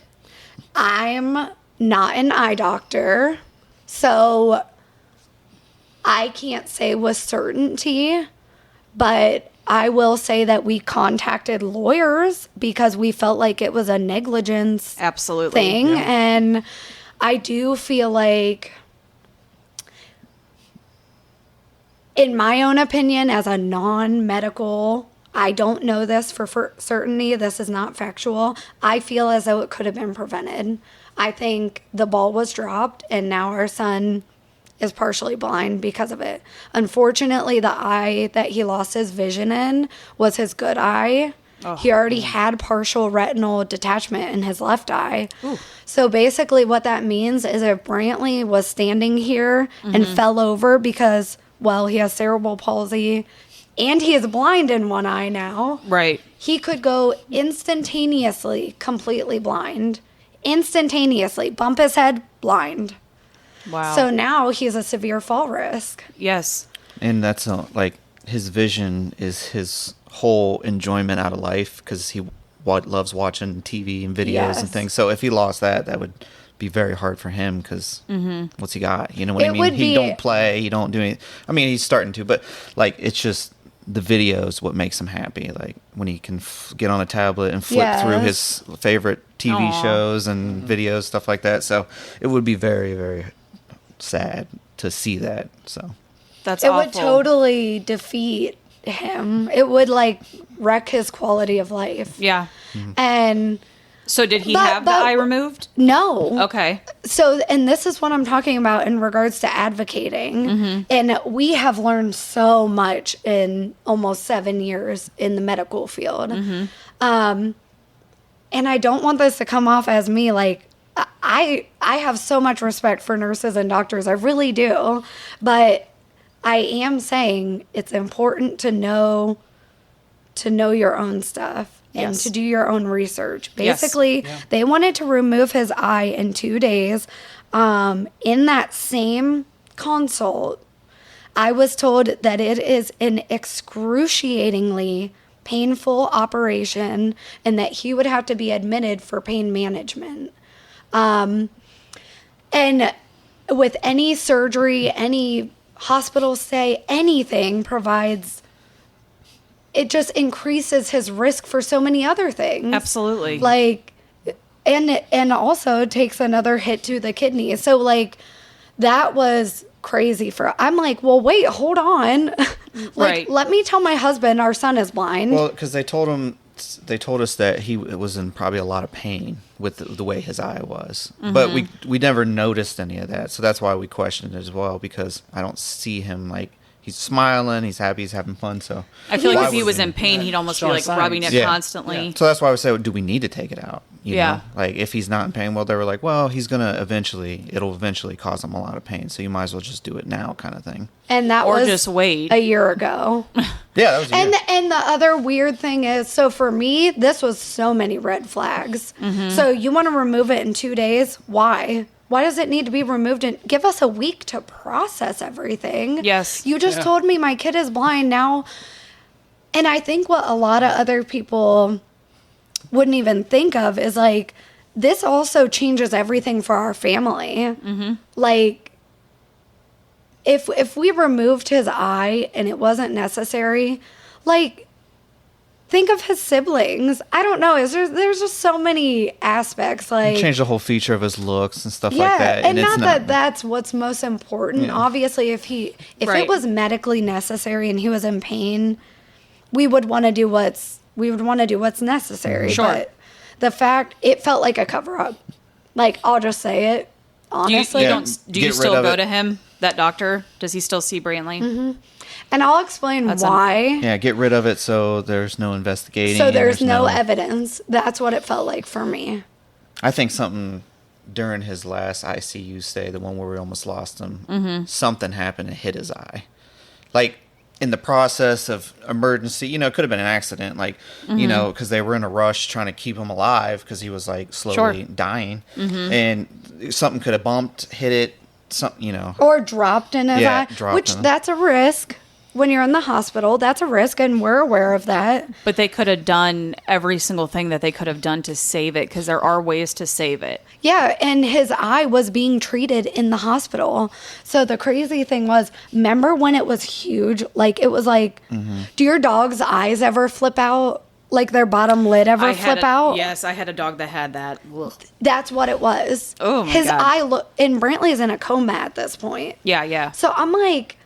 I'm not an eye doctor, so I can't say with certainty, but I will say that we contacted lawyers because we felt like it was a negligence
Absolutely.
thing.
Yeah.
And I do feel like, in my own opinion, as a non-medical, I don't know this for certainty. This is not factual. I feel as though it could have been prevented. I think the ball was dropped, and now our son is partially blind because of it. Unfortunately, the eye that he lost his vision in was his good eye. He already had partial retinal detachment in his left eye. So basically what that means is if Brantley was standing here and fell over because, well, he has cerebral palsy and he is blind in one eye now,
Right.
he could go instantaneously completely blind. Instantaneously. Bump his head, blind.
Wow.
So now he's a severe fall risk.
yes.
And that's like his vision is his whole enjoyment out of life because he loves watching TV and videos
Yes.
and things. So if he lost that, that would be very hard for him because what's he got? You know what I
It
mean?
would
He
be-
don't play. He don't do anything. I mean, he's starting to, but like it's just the videos what makes him happy. Like when he can get on a tablet and flip through his favorite TV
Aw.
shows and videos, stuff like that. So it would be very, very sad to see that. So
That's
It
awful.
would totally defeat him. It would, like, wreck his quality of life.
Yeah.
And
So did he
But-
have the
but-
eye removed?
no.
Okay.
So, and this is what I'm talking about in regards to advocating. And we have learned so much in almost 7 years in the medical field. And I don't want this to come off as me like, I have so much respect for nurses and doctors. I really do. But I am saying it's important to know your own stuff and
Yes.
to do your own research.
Yes.
Basically, they wanted to remove his eye in 2 days. In that same consult, I was told that it is an excruciatingly painful operation and that he would have to be admitted for pain management. And with any surgery, any hospital stay, anything provides, it just increases his risk for so many other things.
Absolutely.
Like, and also takes another hit to the kidney. So like that was crazy I'm like, well, wait, hold on.
Right.
Let me tell my husband our son is blind.
Well, because they told us that he was in probably a lot of pain with the way his eye was, but we never noticed any of that. So that's why we questioned it as well, because I don't see him like he's smiling, he's happy, he's having fun. So
I feel like
why
if he was
would
in pain, he'd almost be
Showing
like
signs.
rubbing it
Yeah.
constantly.
So that's why we say, do we need to take it out? You
Yeah.
know? Like if he's not in pain, well, they were like, well, it'll eventually cause him a lot of pain. So you might as well just do it now, kind of thing.
And that
Or
was
just wait.
a year ago.
Yeah, that was a year.
And the other weird thing is, so for me, this was so many red flags. So you want to remove it in 2 days? Why? Why does it need to be removed? And give us a week to process everything.
Yes.
You just
Yeah.
told me my kid is blind now. And I think what a lot of other people wouldn't even think of is like, this also changes everything for our family. Like, if we removed his eye and it wasn't necessary, like, think of his siblings. I don't know. There's just so many aspects. Like,
Change the whole feature of his looks and stuff
yeah,
like that.
and
it's
not that that's what's most important.
Yeah.
Obviously, if
Right.
it was medically necessary and he was in pain, we would want to do what's necessary.
Sure.
But the fact, it felt like a cover up. Like, I'll just say it.
Do you,
Honestly.
you
Yeah.
don't? Do you
Get rid
still
of
go
it.
to him? That doctor? Does he still see Brantley?
And I'll explain why.
Yeah, get rid of it so there's no investigating.
So
and
there's no evidence. That's what it felt like for me.
I think something during his last ICU stay, the one where we almost lost him, something happened and hit his eye. Like in the process of emergency, it could have been an accident, like, because they were in a rush trying to keep him alive because he was like slowly dying. And something could have bumped, hit it, something.
Or dropped in his
Yeah,
eye,
dropped
which
in it.
that's a risk. When you're in the hospital, that's a risk, and we're aware of that.
But they could have done every single thing that they could have done to save it, because there are ways to save it.
Yeah, and his eye was being treated in the hospital. So the crazy thing was, remember when it was huge? Like, it was like, do your dog's eyes ever flip out? Like their bottom lid ever flip out?
Yes, I had a dog that had that. Ugh.
That's what it was.
Oh, my
his
God.
eye and Brantley's in a coma at this point.
Yeah.
So I'm like,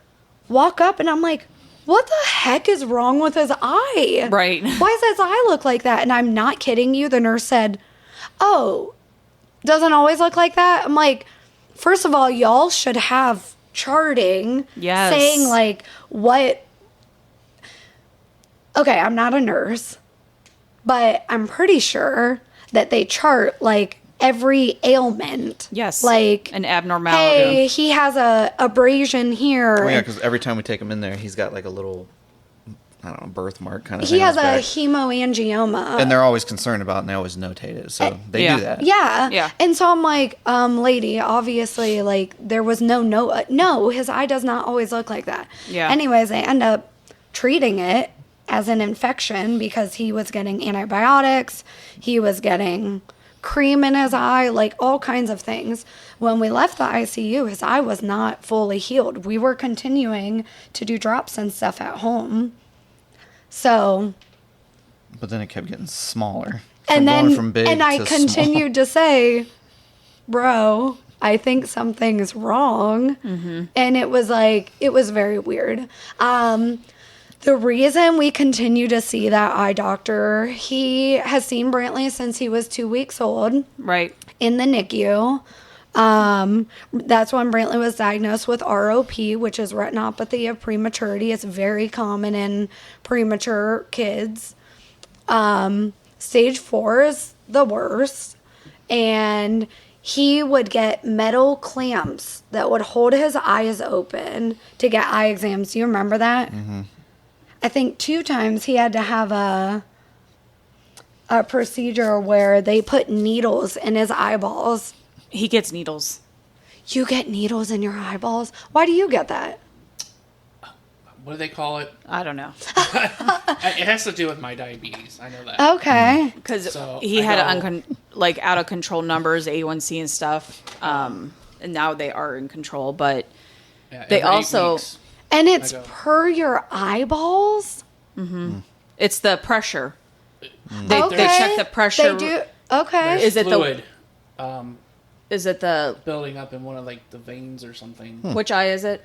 walk up and I'm like, what the heck is wrong with his eye?
Right.
Why does his eye look like that? And I'm not kidding you. The nurse said, oh, doesn't always look like that? I'm like, first of all, y'all should have charting
Yes.
saying like what. Okay, I'm not a nurse, but I'm pretty sure that they chart like every ailment.
Yes.
Like
an abnormality.
hey, he has a abrasion here.
Oh, yeah, because every time we take him in there, he's got like a little, I don't know, birthmark kind of
He
thing.
has
on
a
his back.
hemoangioma.
And they're always concerned about it, and they always notate it. So they
yeah.
do that.
Yeah.
Yeah.
And so I'm like, lady, obviously, like, there was no, his eye does not always look like that.
Yeah.
Anyways, they end up treating it as an infection because he was getting antibiotics, he was getting cream in his eye, like all kinds of things. When we left the ICU, his eye was not fully healed. We were continuing to do drops and stuff at home. So,
But then it kept getting smaller.
and
going
then
from big
and I
to
continued to say, bro, I think something's wrong. And it was like, it was very weird. The reason we continue to see that eye doctor, he has seen Brantley since he was 2 weeks old
Right.
in the NICU. That's when Brantley was diagnosed with ROP, which is retinopathy of prematurity. It's very common in premature kids. Stage 4 is the worst. And he would get metal clamps that would hold his eyes open to get eye exams. Do you remember that? Mm-hmm. I think 2 times he had to have a procedure where they put needles in his eyeballs.
He gets needles.
You get needles in your eyeballs? Why do you get that?
What do they call it?
I don't know.
It has to do with my diabetes. I know that.
Okay.
Because
So,
he
I
had
know.
an like out of control numbers, A1C and stuff. And now they are in control, but
Yeah,
they
every 8
also,
weeks.
And it's
go.
per your eyeballs?
it's the pressure. They
Okay.
check the pressure.
They do. Okay.
There's
Is it the-
fluid
Is it the,
building up in one of like the veins or something?
which eye is it?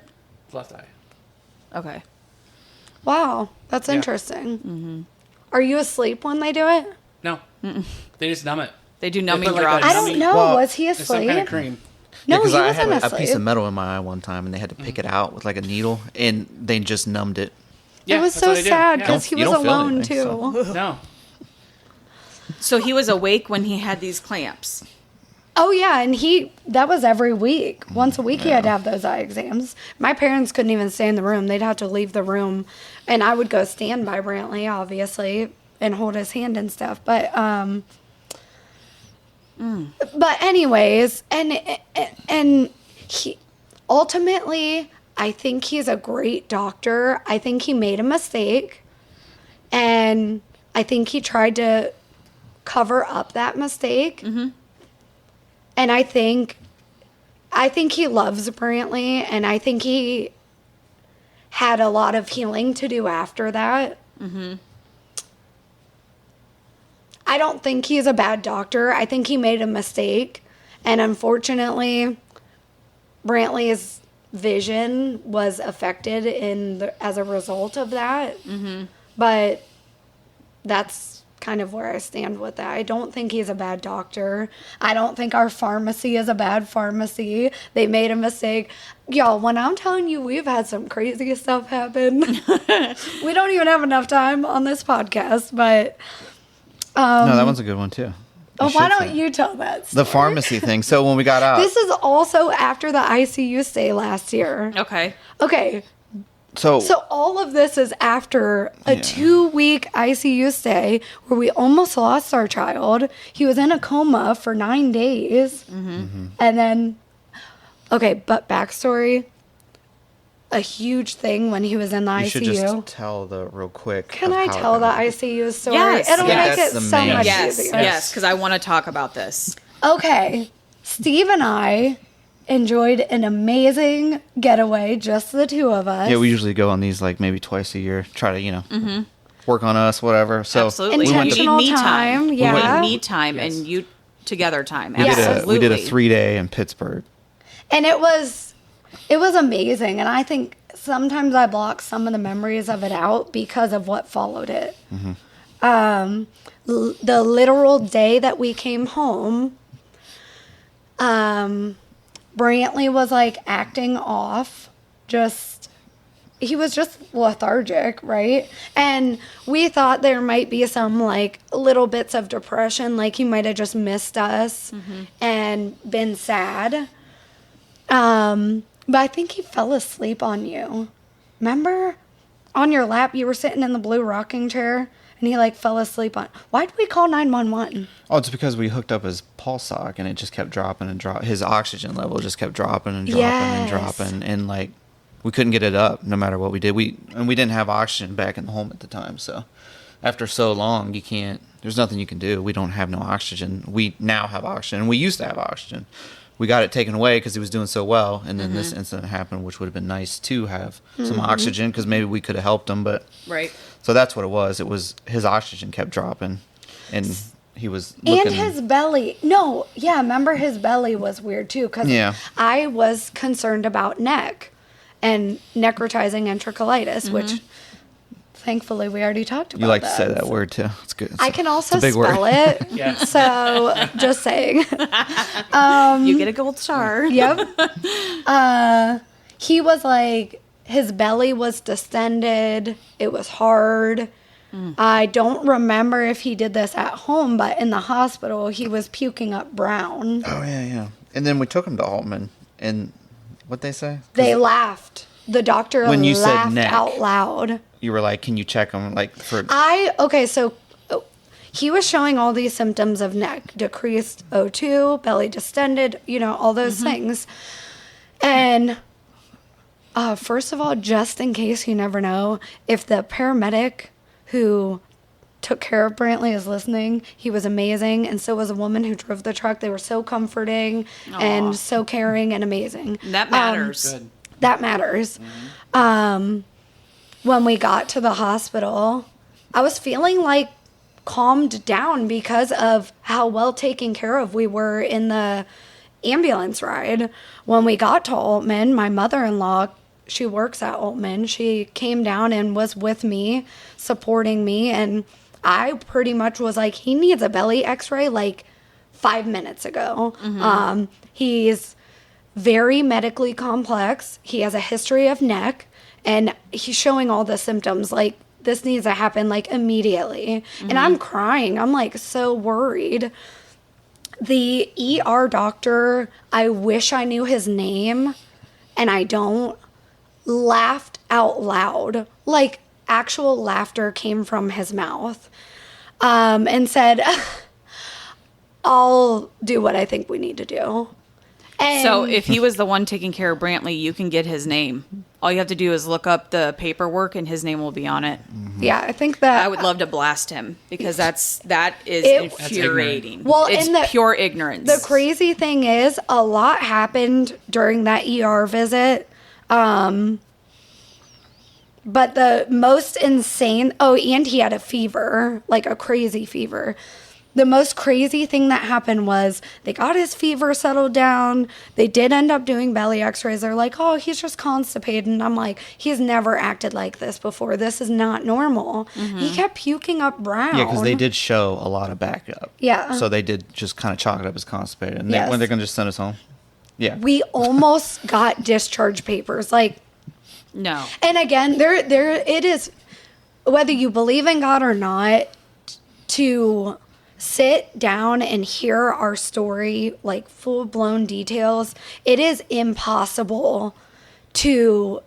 Left eye.
Okay.
Wow. That's
Yeah.
interesting. Are you asleep when they do it?
No, they just numb it.
They do
put,
numbing
like, a
drops.
I don't know.
Well,
Was he
It's some
asleep?
kind of cream.
No,
because
he
I
wasn't
had a
asleep.
piece of metal in my eye one time, and they had to pick it out with like a needle, and they just numbed it.
Yeah,
it was
that's
so
what they do.
sad
Yeah.
because he
You
was
don't feel
alone
anything,
too.
so.
No.
So he was awake when he had these clamps.
Oh yeah, and that was every week. Once a week he had to have those eye exams. My parents couldn't even stay in the room. They'd have to leave the room, and I would go stand by Brantley, obviously, and hold his hand and stuff. But anyways, and he ultimately, I think he's a great doctor. I think he made a mistake, and I think he tried to cover up that mistake. And I think he loves Brantley, and I think he had a lot of healing to do after that. I don't think he's a bad doctor. I think he made a mistake, and unfortunately, Brantley's vision was affected as a result of that. But that's kind of where I stand with that. I don't think he's a bad doctor. I don't think our pharmacy is a bad pharmacy. They made a mistake. Y'all, when I'm telling you we've had some crazy stuff happen, we don't even have enough time on this podcast, but
No, that one's a good one too.
why
should
don't
say.
you tell that story?
The pharmacy thing. So when we got out,
This is also after the ICU stay last year.
Okay.
Okay,
so
so all of this is after a 2-week ICU stay where we almost lost our child. He was in a coma for 9 days. And then, okay, but backstory, a huge thing when he was in the
you
ICU.
should just tell the real quick.
Can
of
I
how it
tell the
happened.
ICU story?
Yes.
It'll
Yeah,
make
that's
it
the
so
main-
much
Yes,
easier.
yes, because I want to talk about this.
Okay, Steve and I enjoyed an amazing getaway, just the two of us.
Yeah, we usually go on these like maybe twice a year. Try to work on us, whatever. So
Absolutely.
Intentional
You need me
time,
You
yeah.
need me time
Yes.
and you together time.
we did
Absolutely.
a 3-day in Pittsburgh.
And it was amazing, and I think sometimes I block some of the memories of it out because of what followed it. The literal day that we came home, Brantley was like acting off, he was just lethargic, right? And we thought there might be some like little bits of depression, like he might have just missed us and been sad. But I think he fell asleep on you. Remember? On your lap, you were sitting in the blue rocking chair, and he like fell asleep on. Why did we call 911?
Oh, it's because we hooked up his pulse sock and it just kept dropping and dropping. His oxygen level just kept dropping and dropping and
Yes.
dropping, and like we couldn't get it up no matter what we did. We didn't have oxygen back in the home at the time, so after so long, you can't. There's nothing you can do. We don't have no oxygen. We now have oxygen. We used to have oxygen. We got it taken away because he was doing so well, and then this incident happened, which would have been nice to have some oxygen because maybe we could have helped him. But
Right.
so that's what it was. It was his oxygen kept dropping, and he was looking.
And his belly. No, yeah, remember his belly was weird too, because
Yeah.
I was concerned about neck and necrotizing enterocolitis, which thankfully we already talked about.
You like to say
that.
that word too. It's good.
I can also
it's a big
spell
word.
it.
Yeah.
So just saying.
You get a gold star.
Yep. He was like, his belly was distended. It was hard. I don't remember if he did this at home, but in the hospital, he was puking up brown.
Oh yeah. And then we took him to Altman, and what they say? 'Cause
They laughed. The doctor
When you said
laughed
neck.
out loud.
you were like, "Can you check him?" Like for
So he was showing all these symptoms of neck, decreased O2, belly distended, all those things. And first of all, just in case, you never know, if the paramedic who took care of Brantley is listening. He was amazing, and so was a woman who drove the truck. They were so comforting and so caring and amazing.
That matters.
Good.
That matters. When we got to the hospital, I was feeling like calmed down because of how well taken care of we were in the ambulance ride. When we got to Altman, my mother-in-law, she works at Altman, she came down and was with me, supporting me, and I pretty much was like, he needs a belly x-ray like 5 minutes ago. He's very medically complex. He has a history of neck, and he's showing all the symptoms. Like, this needs to happen like immediately. And I'm crying. I'm like so worried. The ER doctor, I wish I knew his name, and I don't, laughed out loud. Like, actual laughter came from his mouth, and said, I'll do what I think we need to do. And
So if he was the one taking care of Brantley, you can get his name. All you have to do is look up the paperwork, and his name will be on it.
yeah, I think that
I would love to blast him because that is infuriating.
Well,
it's
and
pure ignorance.
the crazy thing is, a lot happened during that ER visit. But the most insane, and he had a fever, like a crazy fever. The most crazy thing that happened was they got his fever settled down. They did end up doing belly x-rays. They're like, oh, he's just constipated. And I'm like, he's never acted like this before. This is not normal. He kept puking up brown.
Yeah, because they did show a lot of backup.
Yeah.
So they did just kind of chalk it up as constipated. And
Yes.
when they're going to just send us home. Yeah.
We almost got discharge papers. Like,
No.
and again, there it is, whether you believe in God or not, to sit down and hear our story, like full-blown details, it is impossible to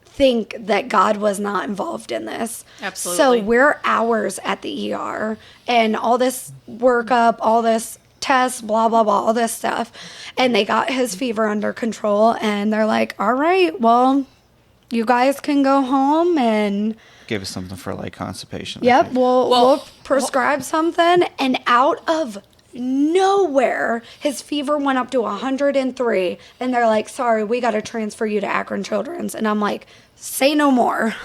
think that God was not involved in this.
Absolutely.
So we're hours at the ER, and all this workup, all this tests, blah, blah, blah, all this stuff. And they got his fever under control, and they're like, all right, well, you guys can go home, and
Gave us something for like constipation. I
yep,
think.
we'll prescribe something. And out of nowhere, his fever went up to 103. And they're like, sorry, we got to transfer you to Akron Children's. And I'm like, say no more.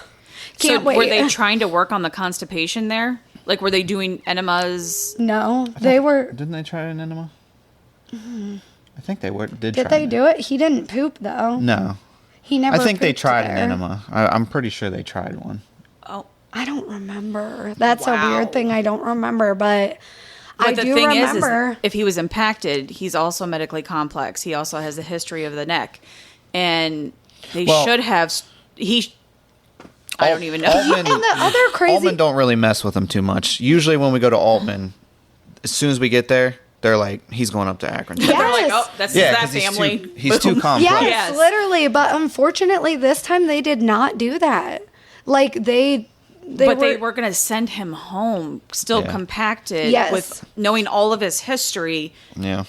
Can't
So
wait.
were they trying to work on the constipation there? Like, were they doing enemas?
No, they were.
Didn't they try an enema? I think they did
Did
try
they
an
do it? He didn't poop, though.
No.
He never
I think they
pooped
tried an
there.
enema. I'm pretty sure they tried one.
Oh.
I don't remember. That's a
Wow.
weird thing I don't remember, but I
the
do
thing
remember.
is if he was impacted, he's also medically complex. He also has a history of the neck. And they
Well-
should have... I don't even know.
Altman,
And the other crazy...
Altman don't really mess with them too much. Usually when we go to Altman, as soon as we get there, they're like, he's going up to Akron.
Yeah.
They're like,
Yes.
oh, that's
Yeah,
that
'cause
family.
he's too complex.
Yes,
Yes.
literally. But unfortunately, this time they did not do that. Like, they
But they were going to send him home, still
Yeah.
compacted,
Yes.
with knowing all of his history.
Yeah.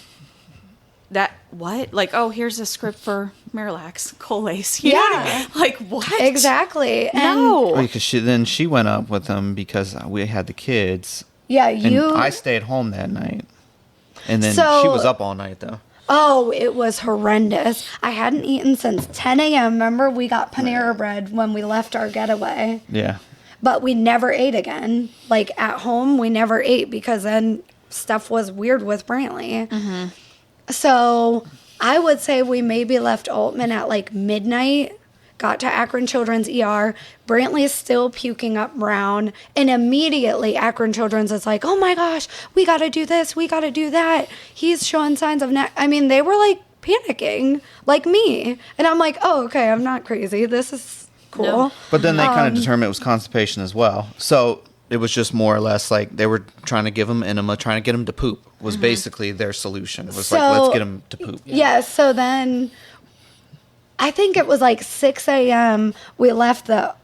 That, what? Like, oh, here's a script for Miralax, Colace. You know what I
Yeah.
mean? Like, what?
Exactly. And
No.
Because she went up with him because we had the kids.
yeah,
And
you...
I stayed home that night. And then
So-
she was up all night, though.
Oh, it was horrendous. I hadn't eaten since 10 a.m. Remember, we got Panera bread when we left our getaway.
Yeah.
But we never ate again. Like, at home, we never ate because then stuff was weird with Brantley.
Mm-hmm.
So I would say we maybe left Altman at like midnight, got to Akron Children's ER. Brantley is still puking up brown. And immediately Akron Children's is like, oh my gosh, we got to do this. We got to do that. He's showing signs of neck. I mean, they were like panicking like me. And I'm like, oh, okay, I'm not crazy. This is cool.
No.
But then they kind of determined it was constipation as well. So it was just more or less like they were trying to give him enema, trying to get him to poop was basically their solution. It was like,
So-
let's get him to poop.
Yeah, so then I think it was like 6 a.m. We left the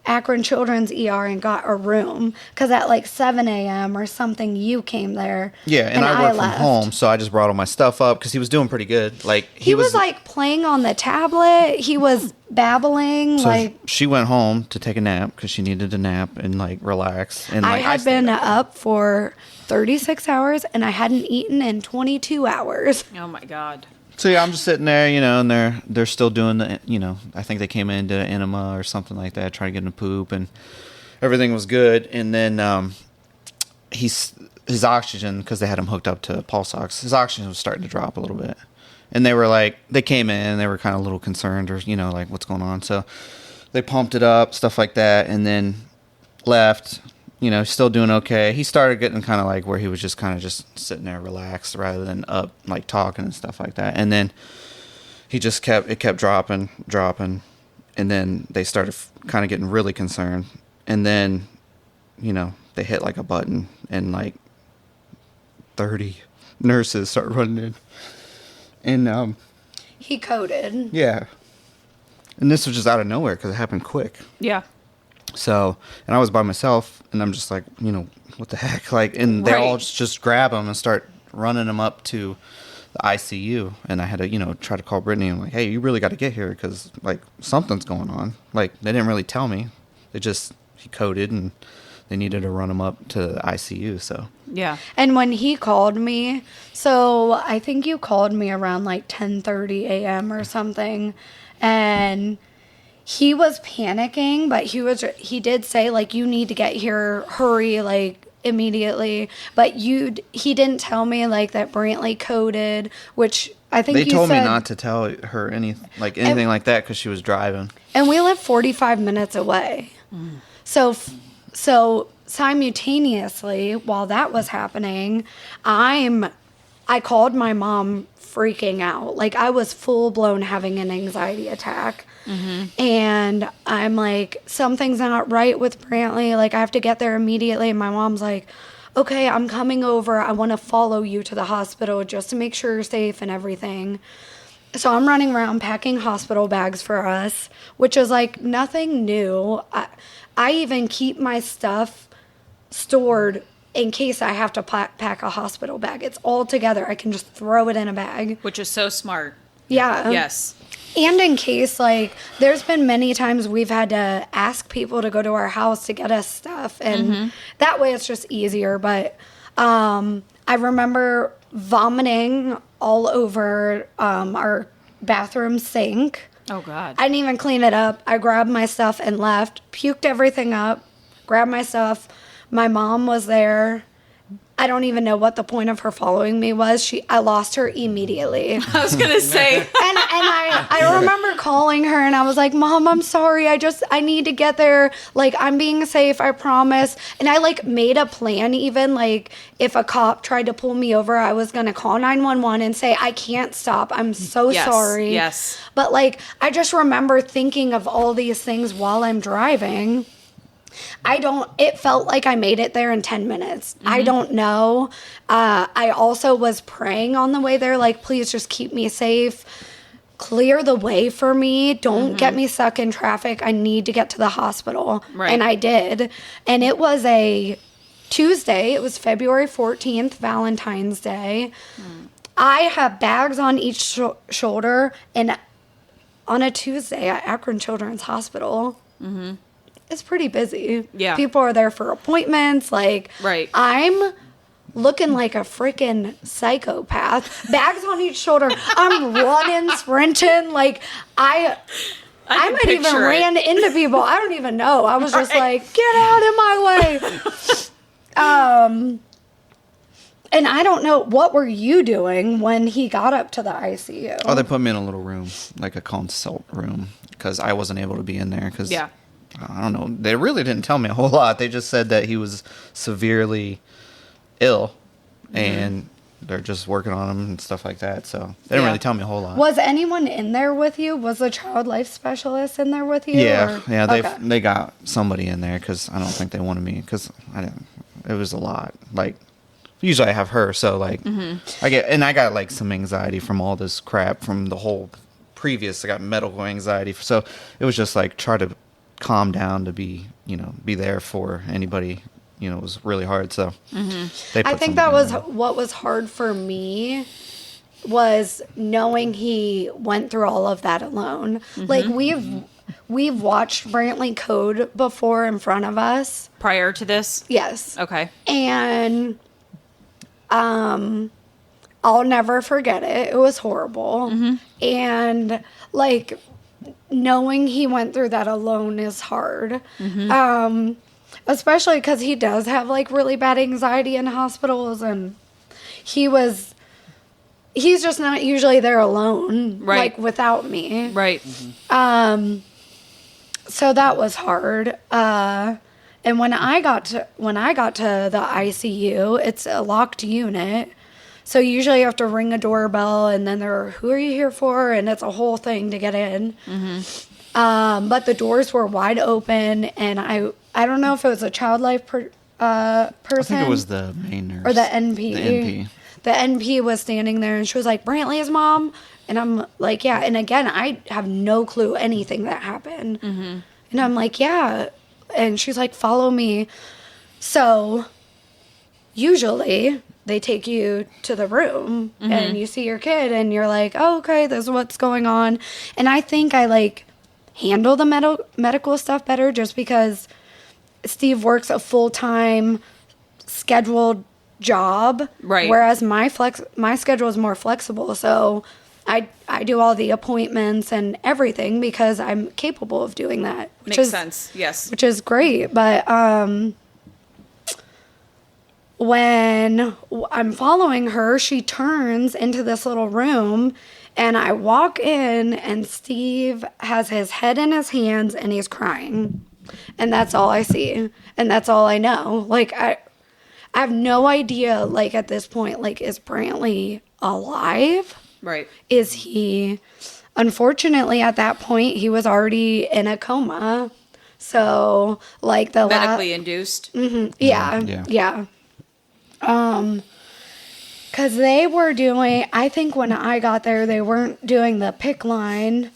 Akron Children's ER and got a room because at like 7 a.m. or something, you came there.
Yeah, and I work from
left.
home, so I just brought all my stuff up because he was doing pretty good. Like
He was like playing on the tablet. He was babbling.
So
like
she went home to take a nap because she needed to nap and like relax. And
I
like
had been up for 36 hours and I hadn't eaten in 22 hours.
Oh my God.
So yeah, I'm just sitting there, you know, and they're still doing the, you know, I think they came in, did an enema or something like that, trying to get him to poop, and everything was good. And then his oxygen, because they had him hooked up to pulse ox, his oxygen was starting to drop a little bit. And they were like, they came in, and they were kind of a little concerned, or, you know, like, what's going on? So they pumped it up, stuff like that, and then left. You know, still doing okay. He started getting kind of like where he was just kind of just sitting there relaxed rather than up, like talking and stuff like that. And then he just kept dropping. And then they started kind of getting really concerned. And then, you know, they hit like a button and like 30 nurses start running in. And
He coded.
yeah. And this was just out of nowhere because it happened quick.
Yeah.
So, and I was by myself, and I'm just like, you know, what the heck? Like, and they all
Right.
just grab him and start running him up to the ICU. And I had to, you know, try to call Brittany and like, hey, you really got to get here because, like, something's going on. Like, they didn't really tell me. He coded, and they needed to run him up to the ICU, so.
Yeah.
And when he called me, so I think you called me around like 10:30 a.m. or something, and he was panicking, but he did say like, you need to get here, hurry, like immediately. But he didn't tell me like that Brantley coded, which I think
They
you
told me
said-
not to tell her anything like that because she was driving.
And we live 45 minutes away. So simultaneously, while that was happening, I called my mom freaking out. Like, I was full blown having an anxiety attack. And I'm like, something's not right with Brantley. Like, I have to get there immediately. And my mom's like, okay, I'm coming over. I want to follow you to the hospital just to make sure you're safe and everything. So I'm running around packing hospital bags for us, which is like nothing new. I even keep my stuff stored in case I have to pack a hospital bag. It's all together. I can just throw it in a bag.
Which is so smart.
Yeah.
Yes.
And in case, like, there's been many times we've had to ask people to go to our house to get us stuff. And that way it's just easier. But I remember vomiting all over our bathroom sink.
Oh, God.
I didn't even clean it up. I grabbed my stuff and left, puked everything up, grabbed my stuff. My mom was there. I don't even know what the point of her following me was. I lost her immediately.
I was going to say.
And I remember calling her and I was like, Mom, I'm sorry. I need to get there. Like, I'm being safe, I promise. And I like made a plan even, like, if a cop tried to pull me over, I was going to call 911 and say, I can't stop. I'm so
Yes,
sorry.
yes.
But like, I just remember thinking of all these things while I'm driving. It felt like I made it there in 10 minutes. I don't know. I also was praying on the way there, like, please just keep me safe. Clear the way for me. Don't get me stuck in traffic. I need to get to the hospital.
Right.
And I did. And it was a Tuesday. It was February 14th, Valentine's Day. I have bags on each shoulder. And on a Tuesday at Akron Children's Hospital, it's pretty busy.
Yeah.
People are there for appointments. Like,
Right.
I'm looking like a freaking psychopath. Bags on each shoulder. I'm running, sprinting. Like, I
can
might even
picture it.
ran into people. I don't even know. I was just like, get out of my way. And I don't know, what were you doing when he got up to the ICU?
Oh, they put me in a little room, like a consult room, because I wasn't able to be in there. Cause,
Yeah.
I don't know. They really didn't tell me a whole lot. They just said that he was severely ill, and they're just working on him and stuff like that. So they didn't
Yeah.
really tell me a whole lot.
Was anyone in there with you? Was the child life specialist in there with you?
Yeah,
or-
yeah.
Okay.
They got somebody in there because I don't think they wanted me because I didn't. It was a lot. Like usually I have her, so like I got like some anxiety from all this crap from the whole previous. I got medical anxiety, so it was just like try to calm down, to be there for anybody. It was really hard. So
I think that was what was hard for me, was knowing he went through all of that alone. Like we've watched Brantley code before in front of us.
Prior to this?
Yes.
Okay.
And I'll never forget it. It was horrible. And like knowing he went through that alone is hard. Especially because he does have like really bad anxiety in hospitals, and he's just not usually there alone,
right,
like without me.
Right.
So that was hard. And when I got to the ICU, it's a locked unit. So usually you have to ring a doorbell, and then who are you here for? And it's a whole thing to get in. But the doors were wide open, and I don't know if it was a child life person.
I think it was the main nurse.
Or the NP.
The NP.
The NP was standing there, and she was like, Brantley's mom? And I'm like, yeah. And again, I have no clue anything that happened. And I'm like, yeah. And she's like, follow me. So usually they take you to the room, and you see your kid, and you're like, oh, okay, this is what's going on. And I think I like handle the medical stuff better, just because Steve works a full-time scheduled job,
right?
Whereas my schedule is more flexible, so I do all the appointments and everything because I'm capable of doing that.
Makes sense. Yes,
which is great. But when I'm following her, she turns into this little room. And I walk in, and Steve has his head in his hands, and he's crying. And that's all I see. And that's all I know. Like, I have no idea, like, at this point, like, is Brantley alive?
Right.
Is he... Unfortunately, at that point, he was already in a coma. So, like, the...
Medically induced?
Yeah. Because they were doing, I think when I got there, they weren't doing the PICC line.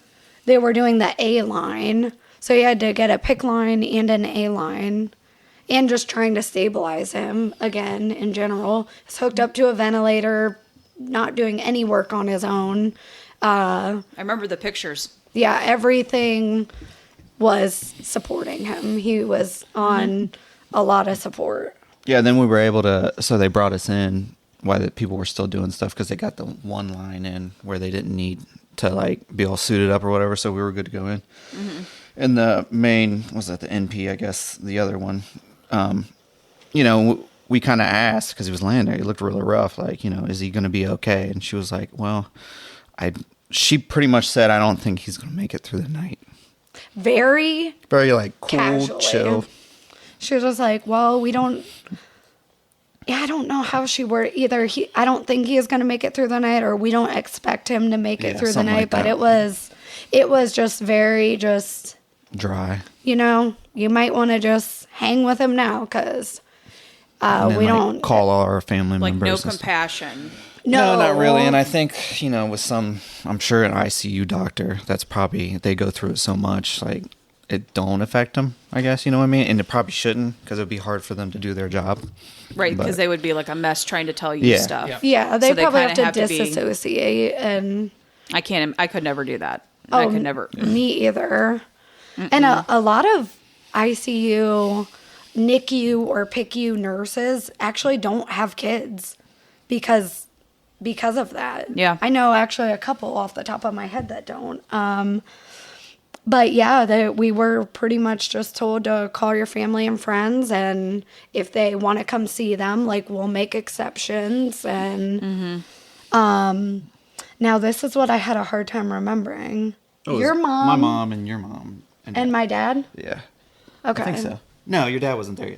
They were doing the A line. So you had to get a PICC line and an A line. And just trying to stabilize him again in general. He's hooked up to a ventilator, not doing any work on his own.
I remember the pictures.
Yeah, everything was supporting him. He was on a lot of support.
Yeah, then we were able to, so they brought us in while the people were still doing stuff, because they got the one line in where they didn't need to like be all suited up or whatever, so we were good to go in. And the main, was that the NP, I guess, the other one, we kind of asked, because he was laying there, he looked really rough, like, is he going to be okay? And she was like, well, she pretty much said, I don't think he's going to make it through the night.
Very
like cool,
casually.
chill.
She was just like, well, we don't... Yeah, I don't know how she worded either. I don't think he is going to make it through the night, or we don't expect him to make it through the night.
Like
but it was just very just
dry.
You might want to just hang with him now, because we don't
call all our family
like
members.
No compassion.
No, not really. And I think with some, I'm sure an ICU doctor, that's probably, they go through it so much, like it don't affect them, I guess, you know what I mean? And it probably shouldn't, because it would be hard for them to do their job.
Right, because they would be like a mess trying to tell you stuff.
Yeah, they
So
probably
kinda
have to disassociate. And
I could never do that. I could never.
Me either. And a lot of ICU, NICU, or PICU nurses actually don't have kids because of that.
Yeah.
I know actually a couple off the top of my head that don't. But yeah, we were pretty much just told to call your family and friends, and if they want to come see them, like, we'll make exceptions. And now this is what I had a hard time remembering. Your mom,
my mom, and your mom,
and my dad.
Yeah,
Okay,
I think so. No, your dad wasn't there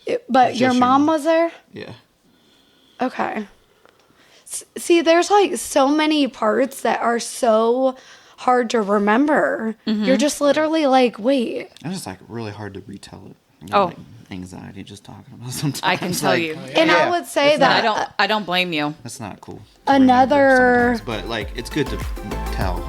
yet.
But your mom was there.
Yeah.
Okay. See, there's like so many parts that are so hard to remember. You're just literally like, wait.
It's just like really hard to retell it. I get, like, anxiety just talking about sometimes.
I can tell you.
And I would say that
I don't blame you.
That's not cool.
Another,
But like, it's good to tell.